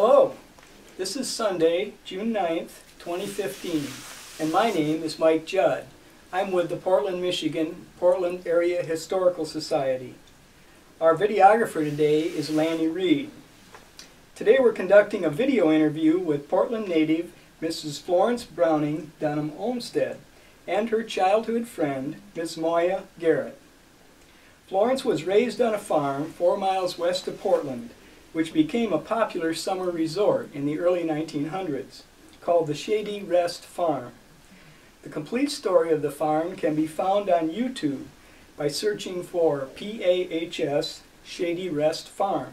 Hello, this is Sunday, June 9th, 2015, and my name is Mike Judd. I'm with the Portland, Michigan, Portland Area Historical Society. Our videographer today is Lanny Reed. Today we're conducting a video interview with Portland native Mrs. Florence Browning Dunham Olmsted and her childhood friend, Ms. Moya Garrett. Florence was raised on a farm 4 miles west of Portland, which became a popular summer resort in the early 1900s, called the Shady Rest Farm. The complete story of the farm can be found on YouTube by searching for PAHS Shady Rest Farm.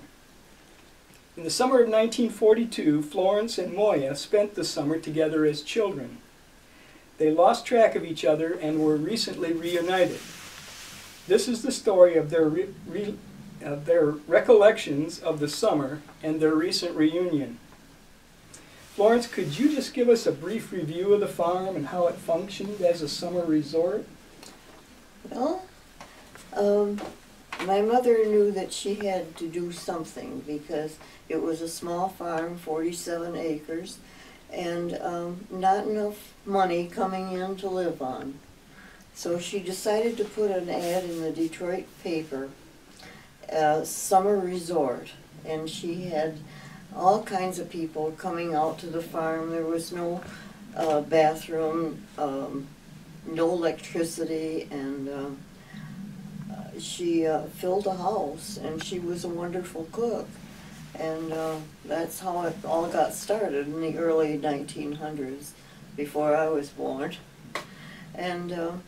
In the summer of 1942, Florence and Moya spent the summer together as children. They lost track of each other and were recently reunited. This is the story of their recollections of the summer and their recent reunion. Florence, could you just give us a brief review of the farm and how it functioned as a summer resort? Well, my mother knew that she had to do something because it was a small farm, 47 acres, and not enough money coming in to live on. So she decided to put an ad in the Detroit paper, summer resort, and she had all kinds of people coming out to the farm. There was no bathroom, no electricity, and she filled a house, and she was a wonderful cook. And that's how it all got started in the early 1900s, before I was born. And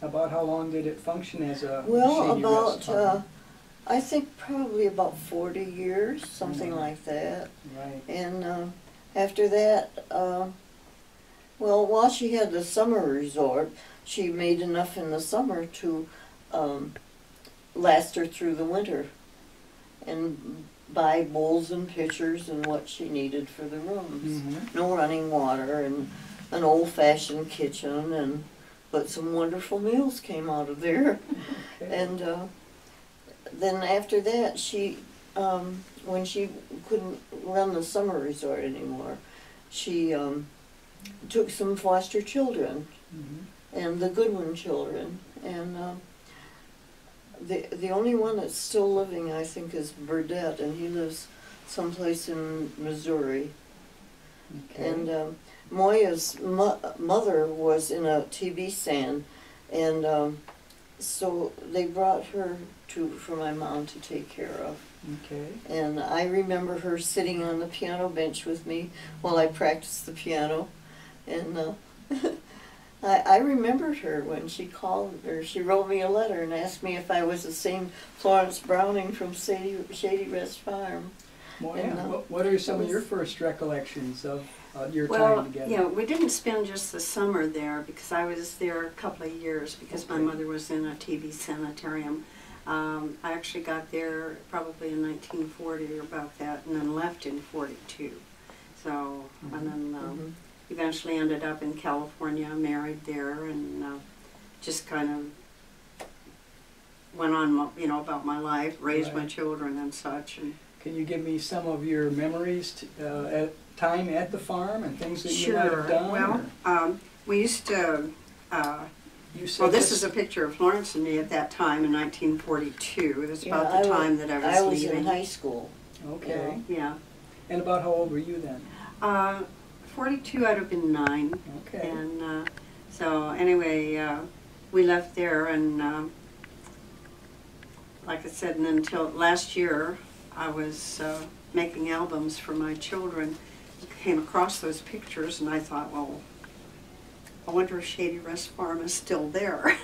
about how long did it function as a well, Shady Rest farm? I think probably about 40 years, something like that. Right. And after that, well, while she had the summer resort, she made enough in the summer to last her through the winter and buy bowls and pitchers and what she needed for the rooms. Mm-hmm. No running water and an old-fashioned kitchen, but some wonderful meals came out of there. Okay. And then after that, she, when she couldn't run the summer resort anymore, she took some foster children, Mm-hmm. and the Goodwin children, and the only one that's still living, I think, is Burdette, and he lives someplace in Missouri. Okay. And Moya's mother was in a TB stand, and so they brought her for my mom to take care of. Okay. And I remember her sitting on the piano bench with me while I practiced the piano. And I remembered her when she called, or she wrote me a letter and asked me if I was the same Florence Browning from Shady Rest Farm. Moya, And, what are some of your first recollections of your Well, time together? yeah, we didn't spend just the summer there because I was there a couple of years because my Okay. mother was in a TB sanitarium. I actually got there probably in 1940 or about that, and then left in 42. So, and then eventually ended up in California, married there, and just kind of went on, you know, about my life, raised my children and such. And can you give me some of your memories at time at the farm and things that you might have done? Well, we used to. You said Well, this is a picture of Florence and me at that time in 1942. It was about the time that I was leaving. in high school. Okay. Yeah. And about how old were you then? 42, I'd have been 9. Okay. And so anyway, we left there, and like I said, and until last year, I was making albums for my children. Came across those pictures, and I thought, well, I wonder if Shady Rest Farm is still there.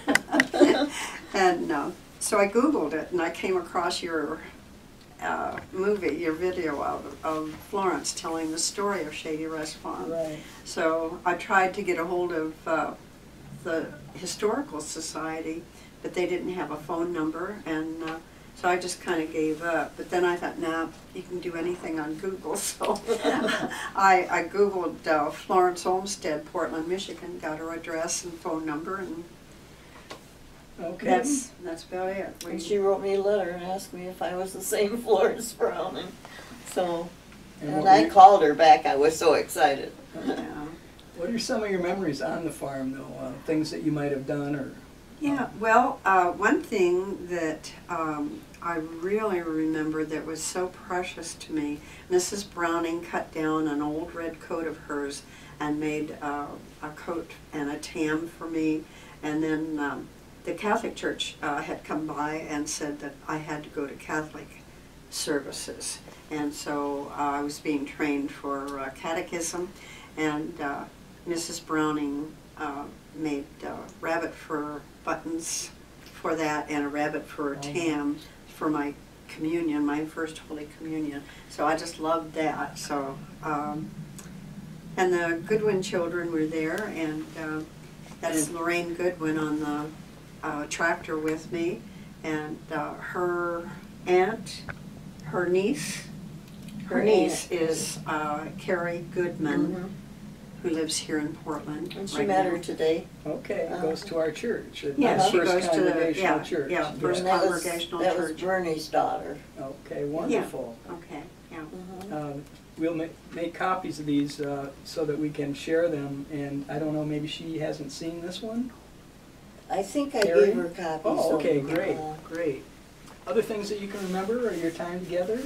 And so I Googled it, and I came across your movie, your video of Florence telling the story of Shady Rest Farm. Right. So I tried to get a hold of the Historical Society, but they didn't have a phone number, and so I just kind of gave up. But then I thought, nah, you can do anything on Google. So I Googled Florence Olmsted, Portland, Michigan, got her address and phone number, and Okay. That's about it. And she wrote me a letter and asked me if I was the same Florence Browning. So And I called her back. I was so excited. Yeah. What are some of your memories on the farm, though? Things that you might have done, or Yeah, well, one thing that I really remember that was so precious to me, Mrs. Browning cut down an old red coat of hers and made a coat and a tam for me. And then the Catholic Church had come by and said that I had to go to Catholic services. And so I was being trained for catechism, and Mrs. Browning made rabbit fur buttons for that and a rabbit fur tam for my communion, my first Holy Communion. So I just loved that. So, and the Goodwin children were there, and that's Lorraine Goodwin on the tractor with me, and her aunt, her niece is Carrie Goodman, who lives here in Portland. And she right met now. her today. okay, goes to our church. Yeah, she First goes to the Congregational Church. yeah, First And that was, Congregational that was Church. Bernie's daughter. Okay, wonderful. Okay, yeah. We'll make copies of these so that we can share them. And I don't know, maybe she hasn't seen this one? I think I Carrie? gave her copies. Oh, of okay, them. great, great. Other things that you can remember, or your time together?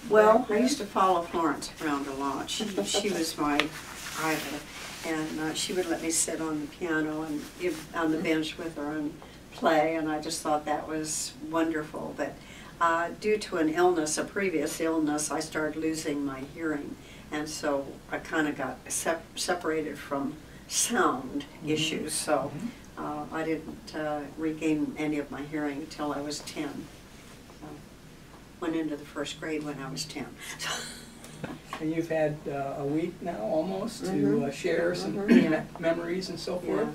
Well, back I then? used to follow Florence around a lot. She was my idol, and she would let me sit on the piano and on the bench with her and play, and I just thought that was wonderful. But due to an illness, a previous illness, I started losing my hearing, and so I kind of got separated from sound issues, so I didn't regain any of my hearing until I was 10. Went into the first grade when I was 10. And you've had a week now, almost, to share some memories and so forth.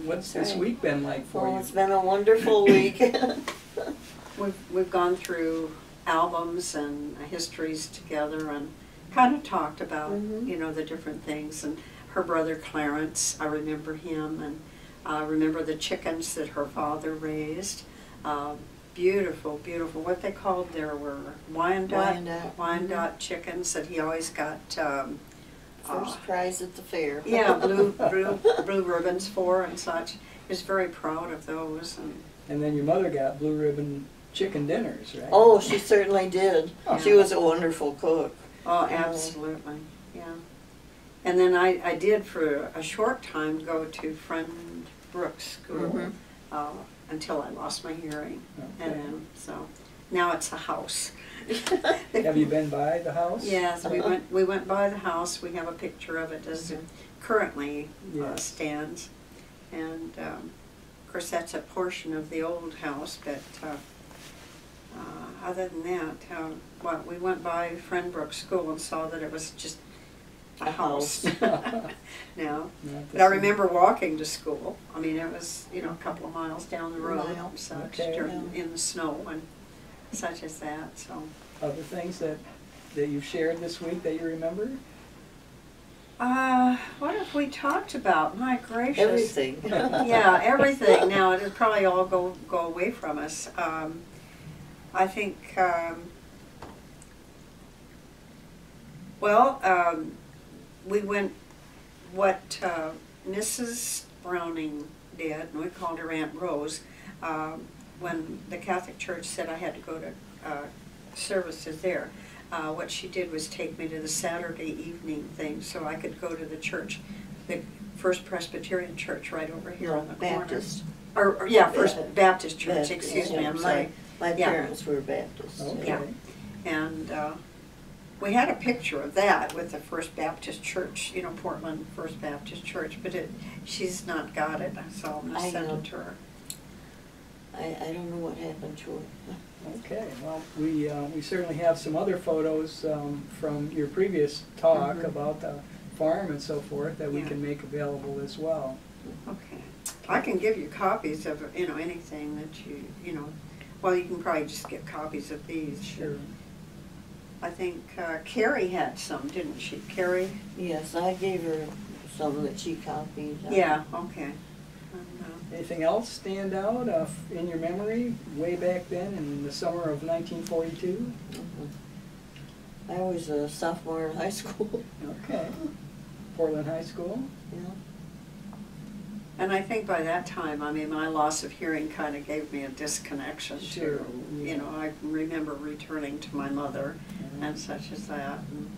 What's this Right. week been like for Well, you? it's been a wonderful week. We've gone through albums and histories together and kind of talked about, you know, the different things. And her brother Clarence, I remember him, and I remember the chickens that her father raised. Beautiful, beautiful. What they called there were Wyandotte chickens that he always got First prize at the fair. yeah, blue ribbons for and such. He was very proud of those. And then your mother got blue ribbon chicken dinners, right? Oh, she certainly did. Oh. She was a wonderful cook. Oh, absolutely, yeah. And then I did for a short time go to Friend Brooks School until I lost my hearing. Okay. And then, so now it's a house. Have you been by the house? Yes, we went by the house. We have a picture of it as it currently stands. And of course that's a portion of the old house, but other than that, we went by Friend Brooks School and saw that it was just a house now. But I remember walking to school. I mean, it was, you know, a couple of miles down the road and such in the snow and such as that. So Other things that you've shared this week that you remember? what have we talked about? My gracious. Everything. Yeah, everything. Now it'll probably all go away from us. I think. We went. What Mrs. Browning did, and we called her Aunt Rose, when the Catholic Church said I had to go to services there. What she did was take me to the Saturday evening thing so I could go to the church, the First Presbyterian Church right over here on the Baptist. corner. Or yeah, First Baptist Church, excuse me, I'm my, sorry. My parents were Baptists. Okay. Yeah. And we had a picture of that with the First Baptist Church, you know, Portland First Baptist Church, but she's not got it, so I'm going to send it to her. I don't know what happened to it. Okay, well, we certainly have some other photos from your previous talk about the farm and so forth that we can make available as well. Okay. I can give you copies of, you know, anything that you know, well, you can probably just get copies of these. Sure. I think Carrie had some, didn't she? Carrie? Yes, I gave her some that she copied. Yeah, okay. Anything else stand out in your memory way back then in the summer of 1942? I was a sophomore in high school. Okay. Portland High School? Yeah. And I think by that time, I mean, my loss of hearing kind of gave me a disconnection Sure, too. yeah. You know, I remember returning to my mother and such as that. And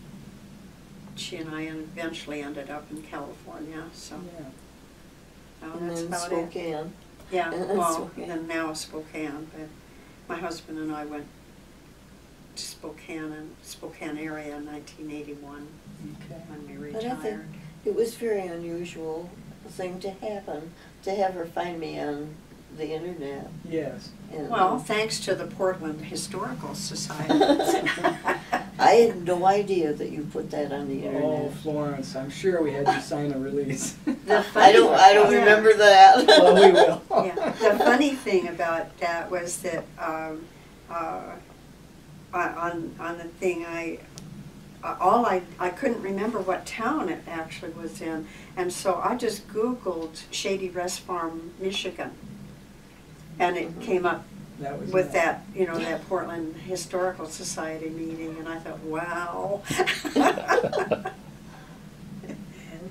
she and I eventually ended up in California, so Yeah. no, And that's then about it. Spokane. Yeah, And well, Spokane. then now Spokane, but my husband and I went to Spokane area in 1981 Okay. when we But I think retired. it was very unusual thing to happen, to have her find me on the internet. Yes. And, Well, thanks to the Portland Historical Society. I had no idea that you put that on the Oh, internet. Florence, I'm sure we had you sign a release. The I don't Yeah. remember that. Well, we will. Yeah, the funny thing about that was that on the thing, I couldn't remember what town it actually was in, and so I just Googled Shady Rest Farm, Michigan, and it came up That was with it. that, you know, that Portland Historical Society meeting, and I thought, wow.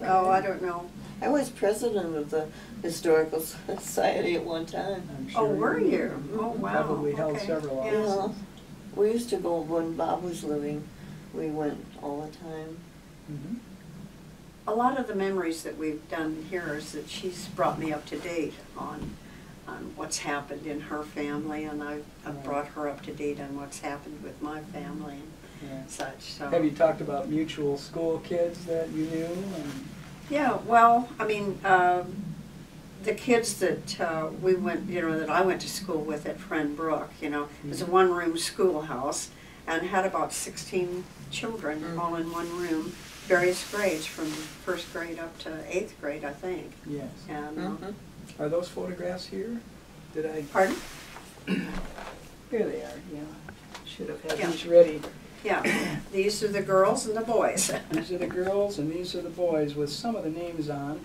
Oh, I don't know. I was president of the Historical Society at one time. I'm sure Oh, were you you? Oh, wow. Probably held Okay. several Yeah. offices. Yeah. We used to go when Bob was living. We went all the time. Mhm. A lot of the memories that we've done here is that she's brought me up to date on what's happened in her family, and I've Right. brought her up to date on what's happened with my family Yeah. and such. So Have you talked about mutual school kids that you knew? And yeah, well, I mean, the kids that we went, you know, that I went to school with at Friend Brook, you know, it was a one-room schoolhouse and had about 16 children all in one room, various grades from first grade up to 8th grade, I think. yes. And Mhm. Are those photographs here? Did I? pardon? Here they are. Yeah. Should have had Yeah. these ready. Yeah, these are the girls and the boys. These are the girls and these are the boys with some of the names on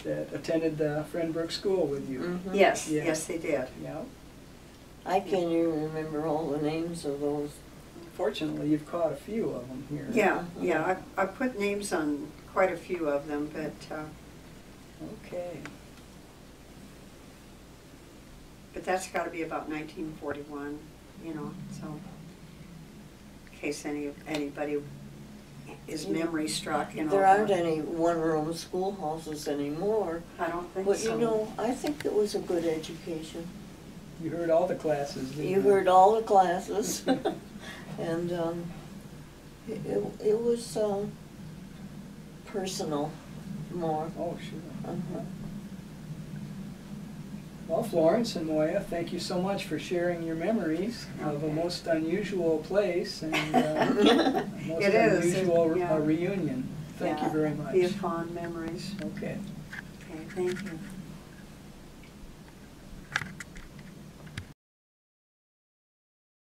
that attended the Friend Brook School with you. Mhm. Yes, Yeah. yes, they did. Yeah. I can't even remember all the names of those. Fortunately, you've caught a few of them here. Yeah, yeah, I put names on quite a few of them, Okay. but that's got to be about 1941, you know, so in case anybody is memory struck, you know. There aren't any one-room schoolhouses anymore. I don't think But so. you know, I think it was a good education. You heard all the classes, didn't You heard all the classes. And it was personal more. Oh, sure. Uh-huh. Well, Florence and Moya, thank you so much for sharing your memories of a Okay. most unusual place and a most It is, unusual yeah. reunion. Thank you Yeah, very much. Be fond memories. Okay. Okay, thank you.